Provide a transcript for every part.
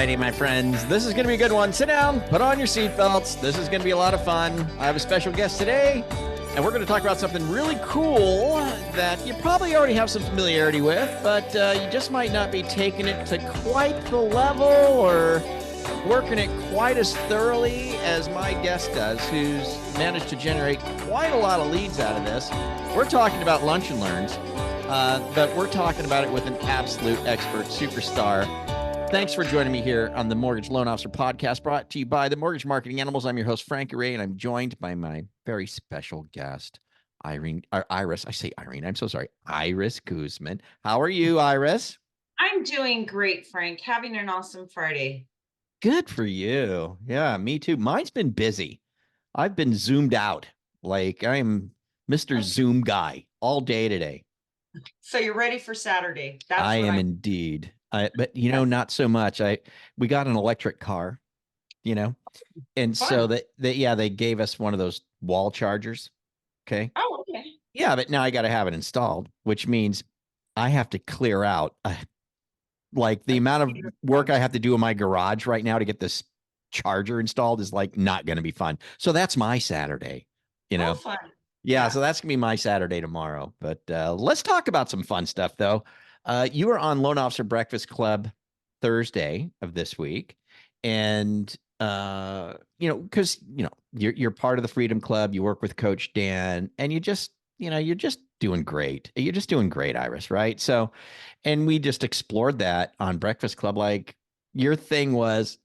righty, my friends. This is going to be a good one. Sit down, put on your seatbelts. This is going to be a lot of fun. I have a special guest today, and we're going to talk about something really cool that you probably already have some familiarity with, but you just might not be taking it to quite the level or working it quite as thoroughly as my guest does, who's managed to generate quite a lot of leads out of this. We're talking about Lunch and Learns, but we're talking about it with an absolute expert superstar. Thanks for joining me here on the Mortgage Loan Officer Podcast, brought to you by the Mortgage Marketing Animals. I'm your host, Frank Ray, and I'm joined by my very special guest, Iris. I say Irene. I'm so sorry. Iris Guzman. How are you, Iris? I'm doing great, Frank. Having an awesome Friday. Good for you. Yeah, me too. Mine's been busy. I've been zoomed out. Like I'm Mr. Zoom guy all day today. So you're ready for Saturday. I am indeed. But not so much. We got an electric car, and Fun. so they gave us one of those wall chargers. Okay. Oh, okay. Yeah, but now I got to have it installed, which means I have to clear out like the amount of work I have to do in my garage right now to get this charger installed is like not going to be fun. So that's my Saturday, Oh, fun. Yeah, so that's gonna be my Saturday tomorrow. But let's talk about some fun stuff, though. You were on Loan Officer Breakfast Club Thursday of this week, and because you're part of the Freedom Club. You work with Coach Dan, and you're just doing great. You're just doing great, Iris, right? So, and we just explored that on Breakfast Club. Like your thing was,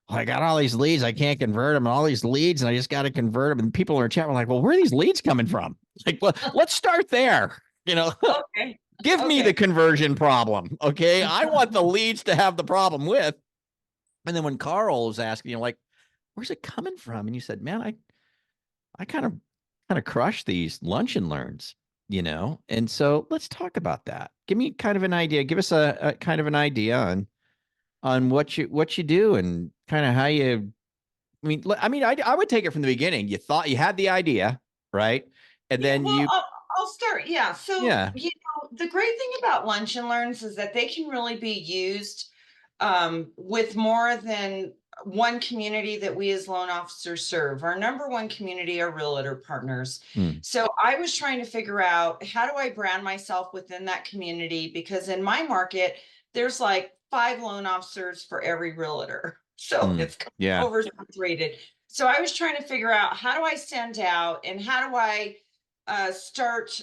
I got all these leads. I can't convert them. All these leads, and I just got to convert them. And people in our chat were like, well, where are these leads coming from? Like, well, let's start there. Okay. Give me the conversion problem. Okay. I want the leads to have the problem with. And then when Carl was asking, like, where's it coming from? And you said, man, I kind of crush these Lunch and Learns, And so let's talk about that. Give me kind of an idea. Give us a kind of an idea on what you do and kind of how you. I would take it from the beginning. You thought you had the idea, right? And then I'll start. Yeah. So, the great thing about Lunch and Learns is that they can really be used with more than one community that we as loan officers serve. Our number one community are realtor partners. So I was trying to figure out, how do I brand myself within that community? Because in my market, there's like 5 loan officers for every realtor. So it's oversaturated. So I was trying to figure out, how do I stand out, and how do I start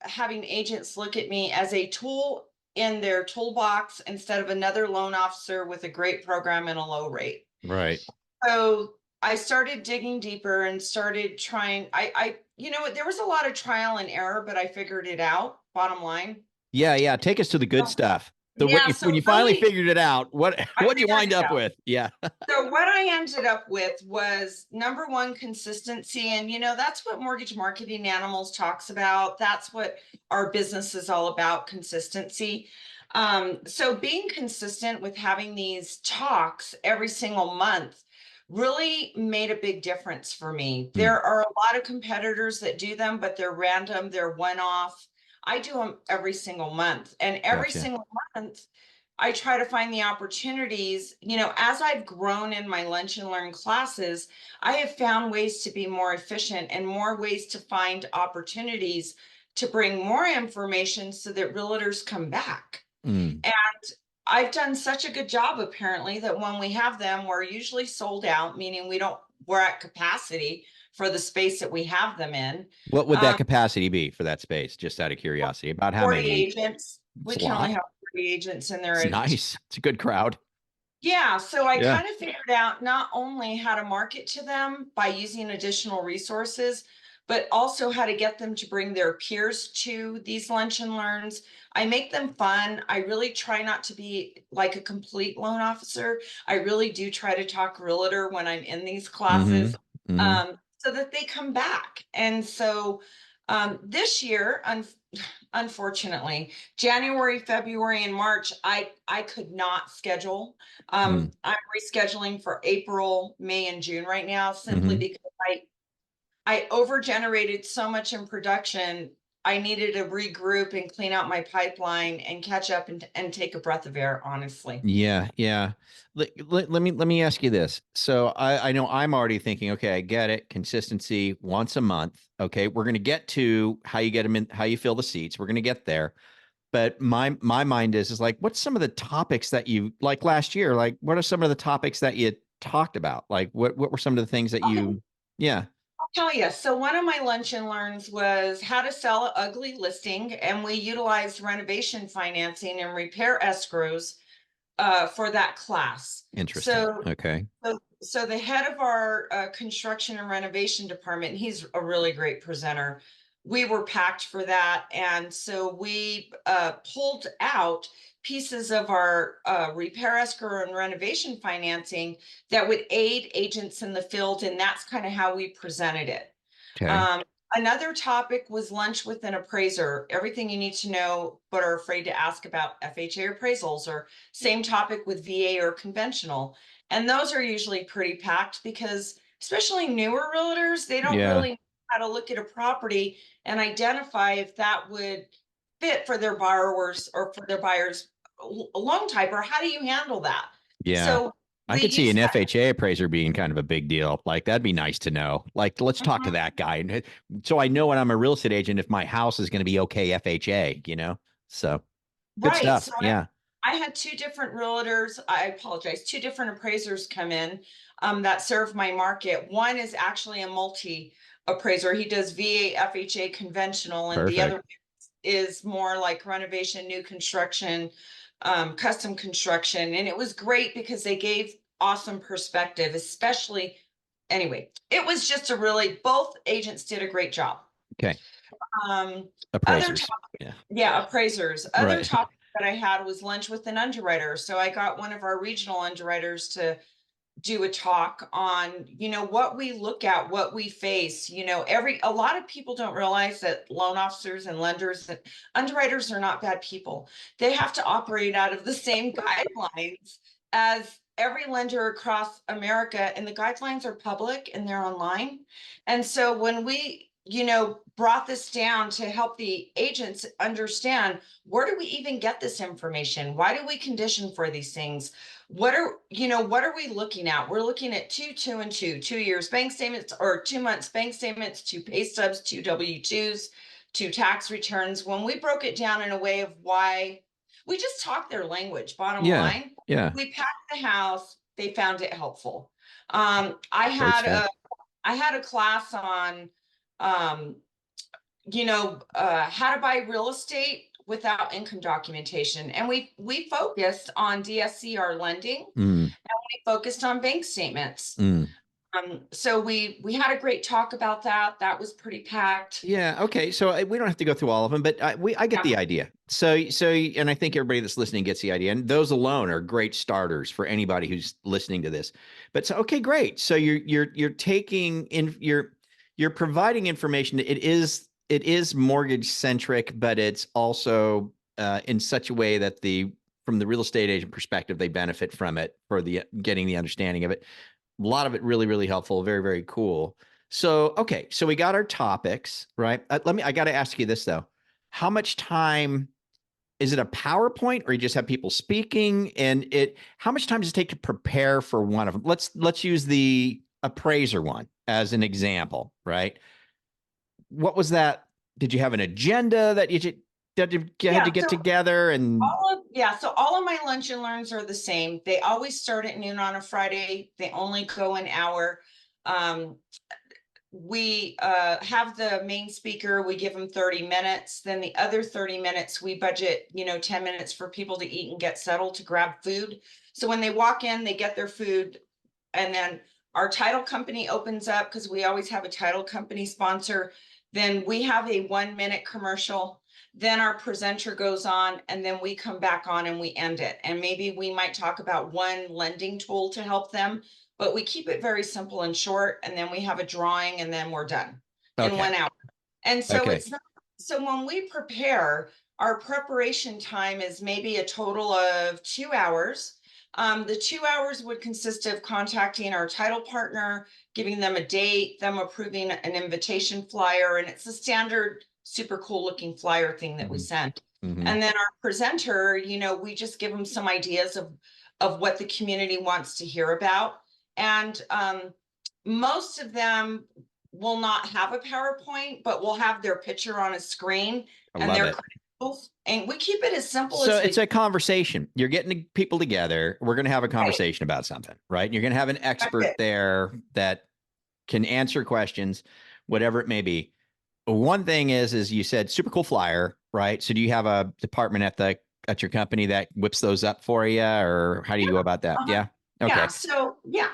having agents look at me as a tool in their toolbox instead of another loan officer with a great program and a low rate. Right. So I started digging deeper and started trying. There was a lot of trial and error, but I figured it out. Bottom line. Yeah. Take us to the good stuff. When you finally figured it out, what did you wind up with? Yeah. So what I ended up with was, number one, consistency. And, that's what Mortgage Marketing Animals talks about. That's what our business is all about, consistency. So being consistent with having these talks every single month really made a big difference for me. There are a lot of competitors that do them, but they're random, they're one-off. I do them every single month, and every single month I try to find the opportunities. As I've grown in my Lunch and Learn classes, I have found ways to be more efficient and more ways to find opportunities to bring more information so that realtors come back. And I've done such a good job, apparently, that when we have them, we're usually sold out, meaning we're at capacity for the space that we have them in. What would that capacity be for that space? Just out of curiosity, about how many agents? We can only have 40 agents in there. It's nice. It's a good crowd. Yeah. So I kind of figured out not only how to market to them by using additional resources, but also how to get them to bring their peers to these Lunch and Learns. I make them fun. I really try not to be like a complete loan officer. I really do try to talk realtor when I'm in these classes. So that they come back. And so this year, unfortunately, January, February, and March, I could not schedule. I'm rescheduling for April, May, and June right now, simply because I over-generated so much in production. I needed to regroup and clean out my pipeline and catch up and take a breath of air, honestly. Yeah, yeah. Let me ask you this. So I know I'm already thinking, okay, I get it. Consistency once a month. Okay, we're gonna get to how you get them in, how you fill the seats. We're gonna get there. But my mind is like, what's some of the topics that you like last year? Like, what are some of the topics that you talked about? Like, what were some of the things that Okay, you? Yeah. I'll tell you. So one of my lunch and learns was how to sell an ugly listing, and we utilized renovation financing and repair escrows for that class. Interesting. So, Okay. so the head of our construction and renovation department, he's a really great presenter. We were packed for that, and so we pulled out pieces of our repair escrow and renovation financing that would aid agents in the field, and that's kind of how we presented it. Okay. Um, Another topic was lunch with an appraiser, everything you need to know but are afraid to ask about FHA appraisals, or same topic with VA or conventional. And those are usually pretty packed because especially newer realtors, they don't Yeah. really know how to look at a property and identify if that would fit for their borrowers or for their buyers loan type, or how do you handle that? Yeah. So I we could see use an that. FHA appraiser being kind of a big deal. Like that'd be nice to know. Like, let's talk to Mhm. that guy, and so I know when I'm a real estate agent if my house is going to be okay FHA. So good Right. stuff. So Yeah. I had two different realtors, I apologize, two different appraisers come in that serve my market. One is actually a multi appraiser. He does VA, FHA conventional, and the Perfect. other is more like renovation, new construction, custom construction. And it was great because they gave awesome perspective, especially anyway, it was just a really, both agents did a great job. Okay. Um, other Appraisers. Yeah. Yeah, appraisers. Other Right. topic that I had was lunch with an underwriter. So I got one of our regional underwriters to do a talk on, what we look at, what we face. A lot of people don't realize that loan officers and lenders and underwriters are not bad people. They have to operate out of the same guidelines as every lender across America, and the guidelines are public and they're online. And so when we, brought this down to help the agents understand, where do we even get this information? Why do we condition for these things? What are we looking at? We're looking at two and two, 2 years bank statements, or 2 months bank statements, two pay stubs, two W-2s, two tax returns. When we broke it down in a way of why, we just talked their language, bottom Yeah. line. Yeah. We packed the house, they found it helpful. I Great had stuff. a class on how to buy real estate without income documentation. And we focused on DSCR lending, and Mm, we focused on bank statements. mm. So we had a great talk about that. That was pretty packed. Yeah. Okay. So we don't have to go through all of them, but I get Yeah. the idea. And I think everybody that's listening gets the idea. And those alone are great starters for anybody who's listening to this. But so okay, great. So you're taking in you're providing information. It is mortgage centric, but it's also in such a way that from the real estate agent perspective, they benefit from it for the getting the understanding of it. A lot of it really, really helpful. Very, very cool. So, okay. So we got our topics, right? I got to ask you this though. How much time is it a PowerPoint or you just have people speaking how much time does it take to prepare for one of them? Let's use the appraiser one as an example, right? What was that? Did you have an agenda that had to Yeah. get together and So all of my lunch and learns are the same. They always start at noon on a Friday. They only go an hour. Um, we have the main speaker, we give them 30 minutes, then the other 30 minutes we budget 10 minutes for people to eat and get settled, to grab food. So when they walk in, they get their food, and then our title company opens up, because we always have a title company sponsor. Then we have a 1-minute commercial, then our presenter goes on, and then we come back on and we end it, and maybe we might talk about one lending tool to help them, but we keep it very simple and short, and then we have a drawing, and then we're done in okay. 1 hour. And so Okay. it's not, so when we prepare, our preparation time is maybe a total of 2 hours. The 2 hours would consist of contacting our title partner, giving them a date, them approving an invitation flyer, and it's a standard super cool looking flyer thing that we Mhm. sent. Mhm. And then our presenter, we just give them some ideas of what the community wants to hear about. And most of them will not have a PowerPoint, but will have their picture on a screen I and love their it. credentials. And we keep it as simple So as it's we a conversation. You're getting people together. We're going to have a right. conversation about something, right? You're going to have an expert there that can answer questions, whatever it may be. One thing is you said super cool flyer, right? So do you have a department at your company that whips those up for you, or how do you go about that? Uh-huh. Yeah. Yeah. Okay. So yeah.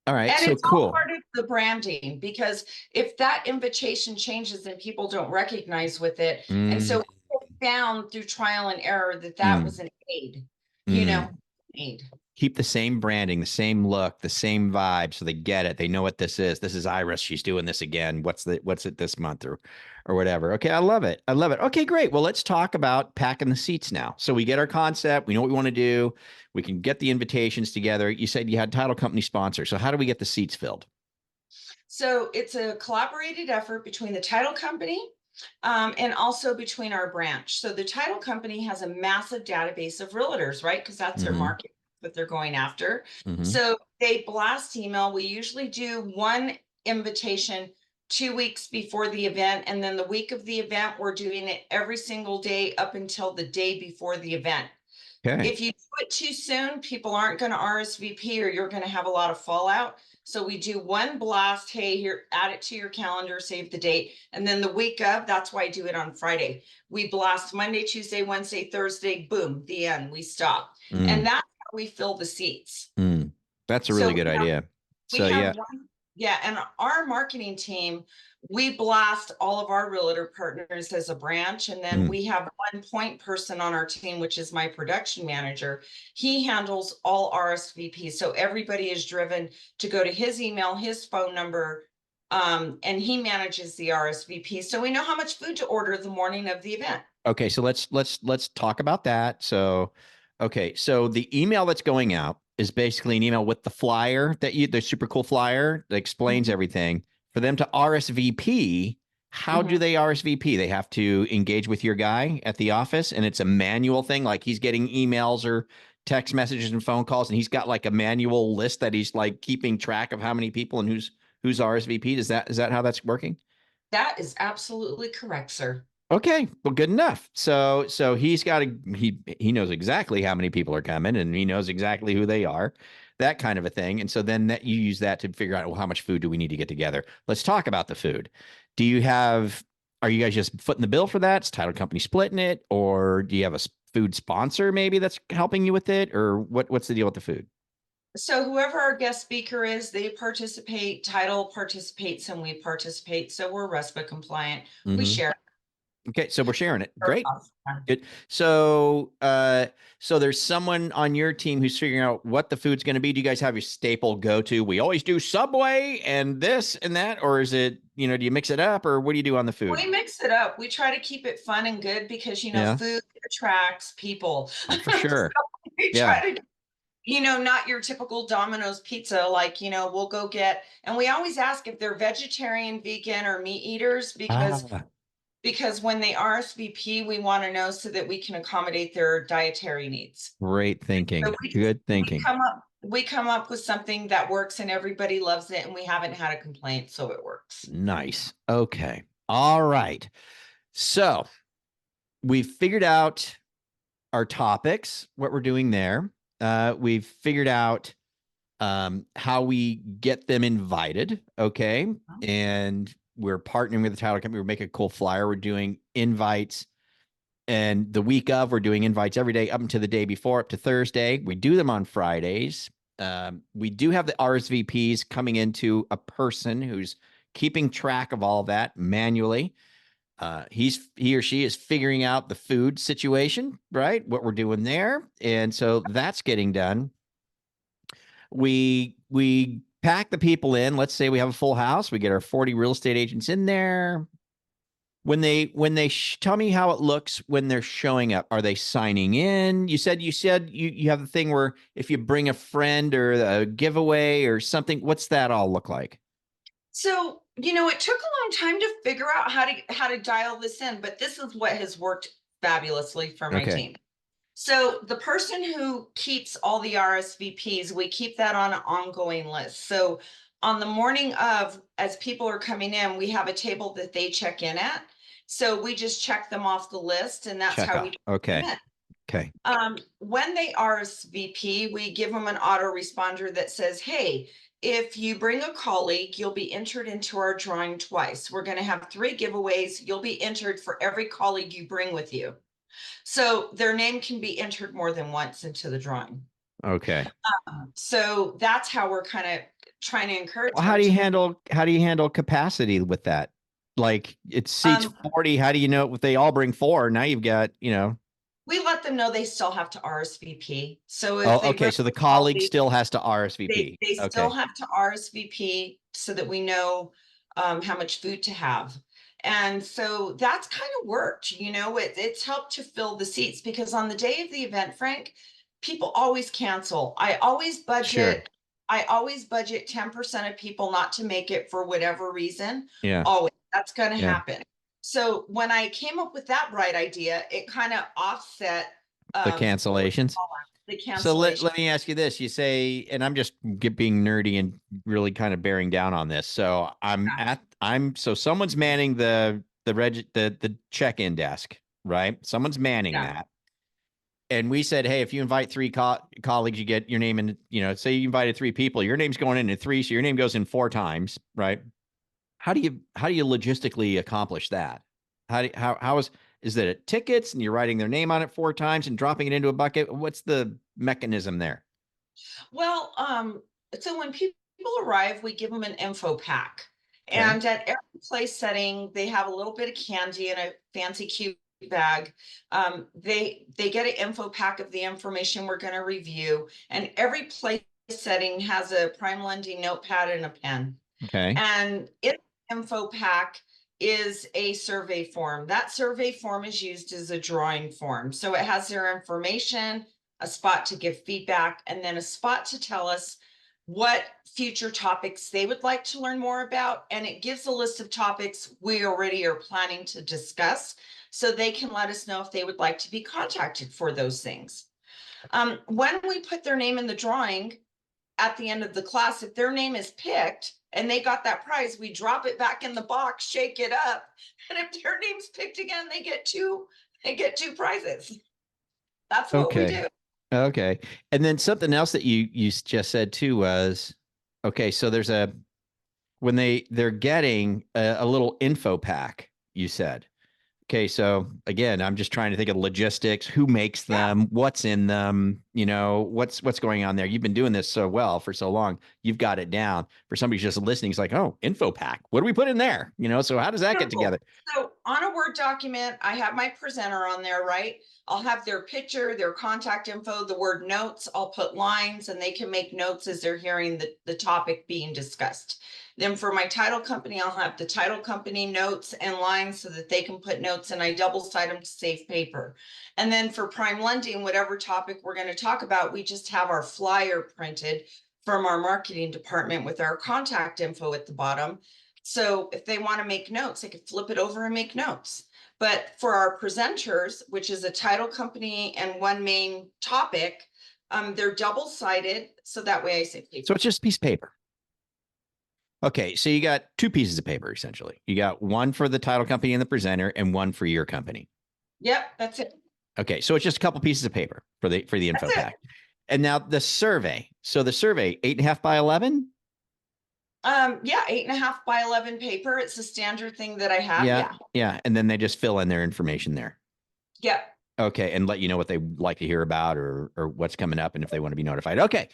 All right. And So it's all cool. part of the branding because if that invitation changes, then people don't recognize with it. And Mm, so we found through trial and error that that mm, was an aid, mm. aid. Keep the same branding, the same look, the same vibe, so they get it. They know what this is. This is Iris. She's doing this again. What's it this month or whatever. Okay, I love it. I love it. Okay, great. Well, let's talk about packing the seats now. So we get our concept. We know what we want to do. We can get the invitations together. You said you had title company sponsor. So how do we get the seats filled? So it's a collaborated effort between the title company and also between our branch. So the title company has a massive database of realtors, right? Because that's their Mm-hmm. market that they're going after. Mm-hmm. So they blast email. We usually do one invitation 2 weeks before the event. And then the week of the event, we're doing it every single day up until the day before the event. Okay. If you do it too soon, people aren't going to RSVP or you're going to have a lot of fallout. So we do one blast. Hey, here, add it to your calendar, save the date. And then the week of, that's why I do it on Friday. We blast Monday, Tuesday, Wednesday, Thursday, boom, the end, we stop. And Mm, that's how we fill the seats. mm. That's a So really good idea. we So yeah. have one, yeah, and our marketing team, we blast all of our realtor partners as a branch, and then Mm, we have one point person on our team, which is my production manager. He handles all RSVPs, so everybody is driven to go to his email, his phone number, and he manages the RSVP, so we know how much food to order the morning of the event. okay, so let's talk about that. So, okay, so the email that's going out is basically an email with the flyer the super cool flyer that explains Mhm, everything. For them to RSVP, how do mhm. they RSVP? They have to engage with your guy at the office, and it's a manual thing, like he's getting emails or text messages and phone calls, and he's got like a manual list that he's like keeping track of how many people and who's RSVP'd. Is that how that's working? That is absolutely correct, sir. Okay, well, good enough. So he's got he knows exactly how many people are coming, and he knows exactly who they are, that kind of a thing. And so then that you use that to figure out, well, how much food do we need to get together? Let's talk about the food. Do you have? Are you guys just footing the bill for that? Is title company splitting it, or do you have a food sponsor maybe that's helping you with it, or what's the deal with the food? So whoever our guest speaker is, they participate, title participates, and we participate. So we're RESPA compliant. We Mm-hmm. share. Okay, so we're sharing it. Great. Good. So there's someone on your team who's figuring out what the food's going to be. Do you guys have your staple go-to? We always do Subway and this and that, or is it, do you mix it up, or what do you do on the food? We mix it up. We try to keep it fun and good because, Yeah, food attracts people. for So sure. we Yeah. try to, not your typical Domino's pizza, like, we'll go get, and we always ask if they're vegetarian, vegan, or meat eaters Ah, because when they RSVP, we want to know so that we can accommodate their dietary needs. great So thinking. we Good we thinking. come up with something that works and everybody loves it and we haven't had a complaint, so it works. Nice. Okay. All right. So we've figured out our topics, what we're doing there. We've figured out how we get them invited. Okay. And we're partnering with the title company. We're making a cool flyer. We're doing invites. And the week of, we're doing invites every day up until the day before, up to Thursday. We do them on Fridays. We do have the RSVPs coming into a person who's keeping track of all of that manually. He or she is figuring out the food situation, right? What we're doing there. And so that's getting done. We pack the people in. Let's say we have a full house. We get our 40 real estate agents in there. When they tell me how it looks when they're showing up, are they signing in? You said you have the thing where if you bring a friend or a giveaway or something, what's that all look like? So It took a long time to figure out how to dial this in, but this is what has worked fabulously for my Okay. team. So the person who keeps all the RSVPs, we keep that on an ongoing list. So on the morning of, as people are coming in, we have a table that they check in at. So we just check them off the list, and that's Check how off. we Okay. them in. Okay. When they RSVP, we give them an autoresponder that says, hey, if you bring a colleague, you'll be entered into our drawing twice. We're going to have 3 giveaways. You'll be entered for every colleague you bring with you. So their name can be entered more than once into the drawing. Okay. So that's how we're kind of trying to encourage Well, our team. how do you handle capacity with that? Like it seats Um, 40. How do you know if they all bring 4? Now you've got, we let them know they still have to RSVP. So if oh, they okay. bring So the a colleague colleague, still has to they RSVP. they still Okay. have to RSVP so that we know how much food to have. And so that's kind of worked, it's helped to fill the seats because on the day of the event, Frank, people always cancel. Sure. I always budget 10% of people not to make it for whatever reason. Yeah. Always. That's going to Yeah. happen. So when I came up with that bright idea, it kind of offset The what was cancellations. the So let, cancellation. let me ask you this. You say, and I'm just being nerdy and really kind of bearing down on this. So so someone's manning the check-in desk, right? Someone's manning Yeah. that. And we said, hey, if you invite 3 colleagues, you get your name in, say you invited 3 people, your name's going into 3. So your name goes in 4 times, right? How do you logistically accomplish that? Is that tickets and you're writing their name on it 4 times and dropping it into a bucket? What's the mechanism there? Well, so when people arrive, we give them an info pack. Okay. And at every place setting, they have a little bit of candy in a fancy cute bag. They get an info pack of the information we're going to review. And every place setting has a Prime Lending notepad and a pen. Okay. And in the info pack is a survey form. That survey form is used as a drawing form. So it has their information, a spot to give feedback, and then a spot to tell us what future topics they would like to learn more about. And it gives a list of topics we already are planning to discuss so they can let us know if they would like to be contacted for those things. When we put their name in the drawing, at the end of the class, if their name is picked and they got that prize, we drop it back in the box, shake it up. And if their name's picked again, they get two prizes. That's what we Okay. do. Okay. And then something else that you just said too was, okay, so there's when they're getting a little info pack, you said. Okay, so again, I'm just trying to think of logistics, who makes Yeah. them, what's in them, what's going on there. You've been doing this so well for so long. You've got it down. For somebody just listening, it's like, oh, info pack. What do we put in there? So how does that get Simple. together? So on a Word document, I have my presenter on there, right? I'll have their picture, their contact info, the word notes. I'll put lines and they can make notes as they're hearing the topic being discussed. Then for my title company, I'll have the title company notes and lines so that they can put notes and I double side them to save paper. And then for Prime Lending, whatever topic we're going to talk about, we just have our flyer printed from our marketing department with our contact info at the bottom. So if they want to make notes, they could flip it over and make notes. But for our presenters, which is a title company and one main topic, they're double-sided. So that way I say So paper. it's just a piece of paper. Okay, so you got 2 pieces of paper essentially. You got one for the title company and the presenter, and one for your company. Yep, that's it. Okay, so it's just a couple pieces of paper for the info That's it. pack. And now the survey. So the survey, 8.5 by 11. Yeah, 8.5 by 11 paper. It's a standard thing that I have. Yeah, Yeah. yeah, and then they just fill in their information there. Yep. Okay, and let you know what they like to hear about or what's coming up and if they want to be notified. Okay.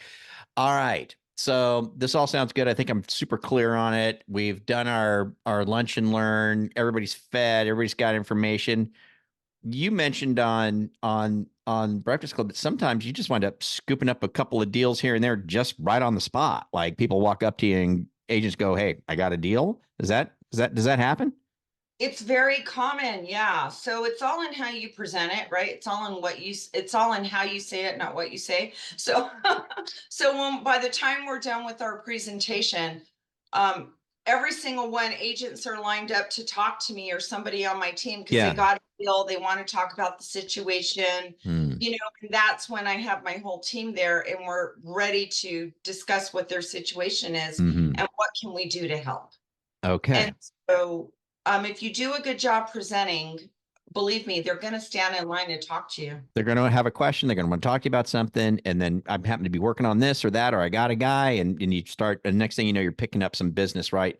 All right. So this all sounds good. I think I'm super clear on it. We've done our lunch and learn. Everybody's fed, everybody's got information. You mentioned on Breakfast Club that sometimes you just wind up scooping up a couple of deals here and there just right on the spot. Like people walk up to you and agents go, "Hey, I got a deal." Does that happen? It's very common. Yeah. So it's all in how you present it, right? It's all in how you say it, not what you say. So, so by the time we're done with our presentation, every single one, agents are lined up to talk to me or somebody on my team because Yeah. they got a deal, they want to talk about the situation, Hmm. you know, and that's when I have my whole team there and we're ready to discuss what their situation is Hmm. and what can we do to help. Okay. And so, if you do a good job presenting, believe me, they're going to stand in line and talk to you. They're going to have a question. They're going to want to talk to you about something. And then I happen to be working on this or that, or I got a guy, and you start, and next thing you know, you're picking up some business right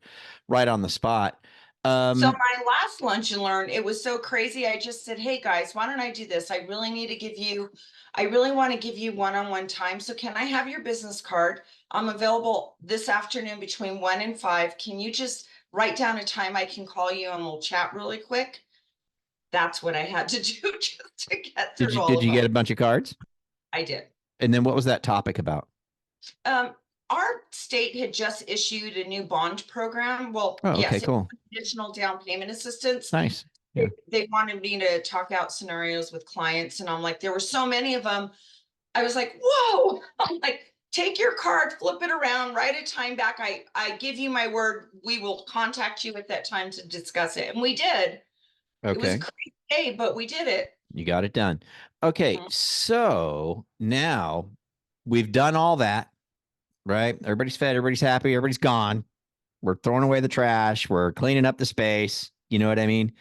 on the spot. So my last lunch and learn, it was so crazy. I just said, hey guys, why don't I do this? I really want to give you one-on-one time. So can I have your business card? I'm available this afternoon between 1 and 5. Can you just write down a time I can call you and we'll chat really quick? That's what I had to do just to get through all did of you them. get a bunch of cards? I did. And then what was that topic about? Our state had just issued a new bond program. Well, Oh, yes, okay, cool. additional down payment assistance. Nice. Yeah. They wanted me to talk out scenarios with clients, and I'm like, there were so many of them. I was like, whoa. I'm like, take your card, flip it around, write a time back. I give you my word, we will contact you at that time to discuss it. And we did. It was a Okay. crazy day, but we did it. You got it done. Okay. Mhm. So now we've done all that, right? Everybody's fed, everybody's happy, everybody's gone. We're throwing away the trash, we're cleaning up the space. You know what I mean?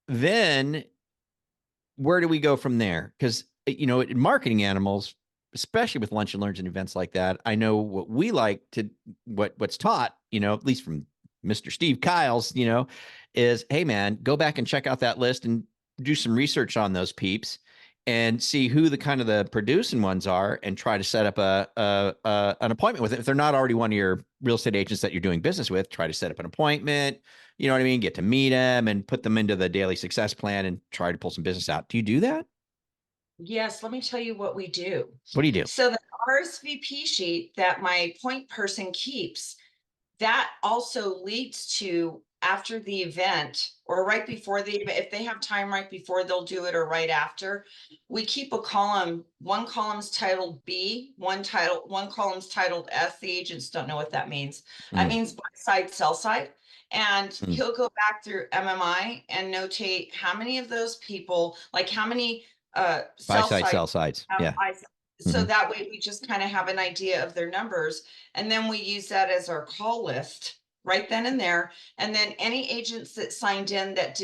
Then where do we go from there? Because, you know, in marketing animals, especially with lunch and learns and events like that, I know what we like to, what's taught, you know, at least from Mr. Steve Kyles, you know, is, hey man, go back and check out that list and do some research on those peeps and see who the kind of the producing ones are and try to set up an appointment with it. If they're not already one of your real estate agents that you're doing business with, try to set up an appointment, you know what I mean? Get to meet them and put them into the daily success plan and try to pull some business out. Do you do that? Yes, let me tell you what we do. What do you do? So the RSVP sheet that my point person keeps, that also leads to after the event or right before the event, if they have time right before, they'll do it or right after. We keep a column, one column's titled B, one column's titled S. The agents don't know what that means. That means buy side, sell side. And he'll go back through MMI and notate how many of those people, like how many Buy sell side, side sell sides. Yeah. so that way we just kind of have an idea of their numbers. And then we use that as our call list right then and there. And then any agents that signed in that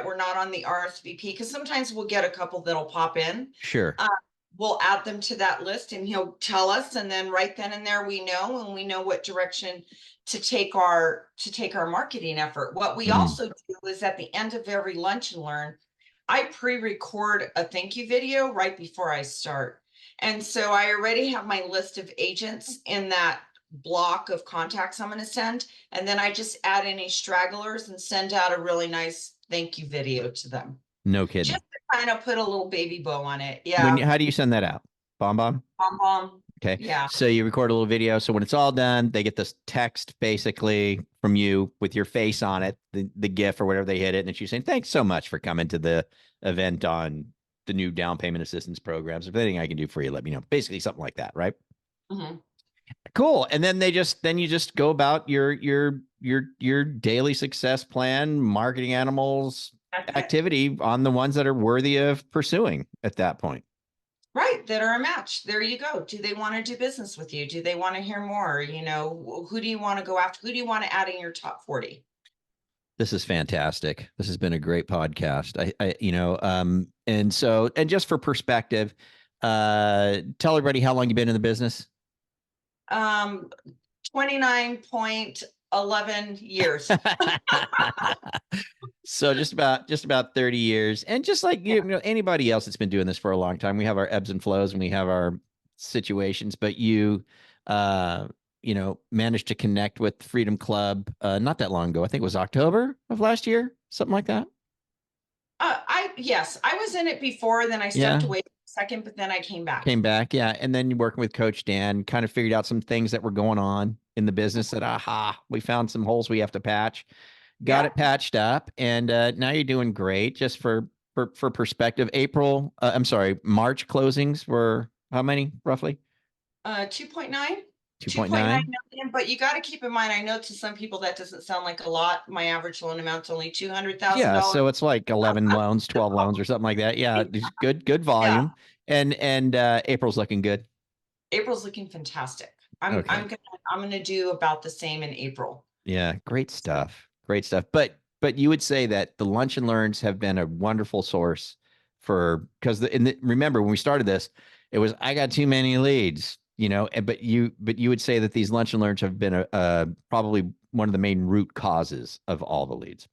were not on the RSVP, because sometimes we'll get a couple that'll pop in. Sure. We'll add them to that list and he'll tell us. And then right then and there we know, and we know what direction to take our marketing effort. What we also do is at the end of every lunch and learn, I pre-record a thank you video right before I start. And so I already have my list of agents in that block of contacts I'm going to send. And then I just add any stragglers and send out a really nice thank you video to them. No kidding. Just to kind of put a little baby bow on it. Yeah. How do you send that out? Bomb? Bomb. Okay. Yeah. So you record a little video. So when it's all done, they get this text basically from you with your face on it, the GIF or whatever they hit it. And it's you saying, thanks so much for coming to the event on the new down payment assistance programs. If anything I can do for you, let me know. Basically something like that, right? Mm-hmm. Cool. And then you just go about your daily success plan, marketing animals activity on the ones that are worthy of pursuing at that point. Right, that are a match. There you go. Do they want to do business with you? Do they want to hear more? You know, who do you want to go after? Who do you want to add in your top 40? This is fantastic. This has been a great podcast. And just for perspective, tell everybody how long you've been in the business. 29.11 years. So just about 30 years. And just like you know, anybody else that's been doing this for a long time, we have our ebbs and flows and we have our situations, but you managed to connect with Freedom Club not that long ago. I think it was October of last year, something like that. Yes, I was in it before, then I stepped away for a second, but then I came back. Yeah. And then you're working with Coach Dan, kind of figured out some things that were going on in the business that, we found some holes we have to patch, got it patched up. And now you're doing great. Just for perspective, March closings were how many roughly? 2.9. 2.9 2.9. million, but you got to keep in mind, I know to some people that doesn't sound like a lot. My average loan amount's only Yeah, $200,000. so it's like 11 loans, 12 loans or something like that. Yeah, it's good Yeah, volume. And April's looking good. April's looking fantastic. I'm Okay. gonna do about the same in April. Yeah, great stuff. Great stuff. But you would say that the lunch and learns have been a wonderful source for because remember when we started this, it was I got too many leads, but you would say that these lunch and learns have been a probably one of the main root causes of all the leads.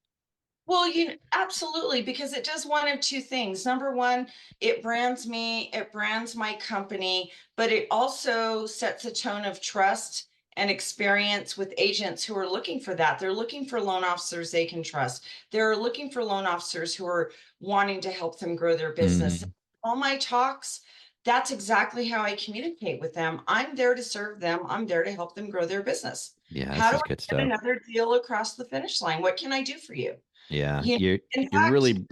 Well, absolutely, because it does one of two things. Number one, it brands me, it brands my company, but it also sets a tone of trust and experience with agents who are looking for that. They're looking for loan officers they can trust. They're looking for loan officers who are wanting to help them grow their business. Mhm. All my talks, that's exactly how I communicate with them. I'm there to serve them. I'm there to help them grow their business. Yeah, How this do is good I get stuff. another deal across the finish line? What can I do for you? Yeah, You know, you're in you're fact, really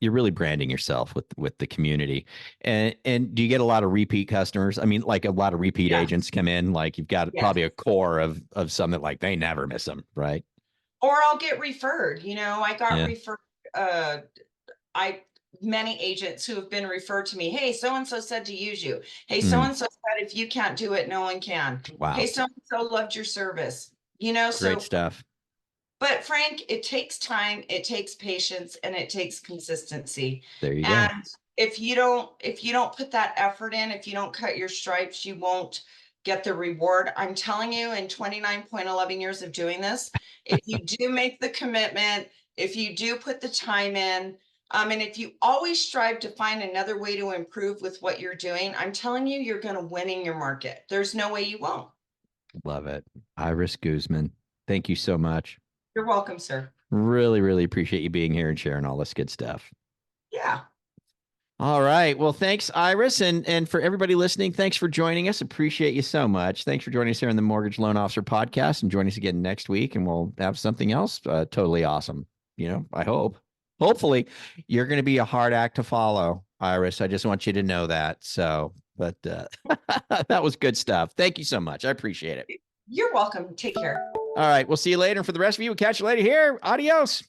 you're really branding yourself with the community. And do you get a lot of repeat customers? I mean, like a lot of repeat agents yes, come in, like you've got yes. probably a core of some that like they never miss them, right? Or I'll get referred. I got Yeah. referred. Uh, I Many agents who have been referred to me. Hey, so and so said to use you. Hey, so Mm, and so said if you can't do it, no one can. Hey, wow. so and so loved your service. Great So stuff. but Frank, it takes time, it takes patience, and it takes consistency. There you go. And if you don't put that effort in, if you don't cut your stripes, you won't get the reward. I'm telling you, in 29.11 years of doing this, if you do make the commitment, if you do put the time in, and if you always strive to find another way to improve with what you're doing, I'm telling you, you're going to win in your market. There's no way you won't. Love it. Iris Guzman. Thank you so much. You're welcome, sir. Really, really appreciate you being here and sharing all this good stuff. Yeah. All right. Well, thanks, Iris. And for everybody listening, thanks for joining us. Appreciate you so much. Thanks for joining us here on the Mortgage Loan Officer Podcast and join us again next week. And we'll have something else totally awesome. I hope. Hopefully, you're going to be a hard act to follow, Iris. I just want you to know that. So, but that was good stuff. Thank you so much. I appreciate it. You're welcome. Take care. All right. We'll see you later. And for the rest of you, we'll catch you later here. Adios.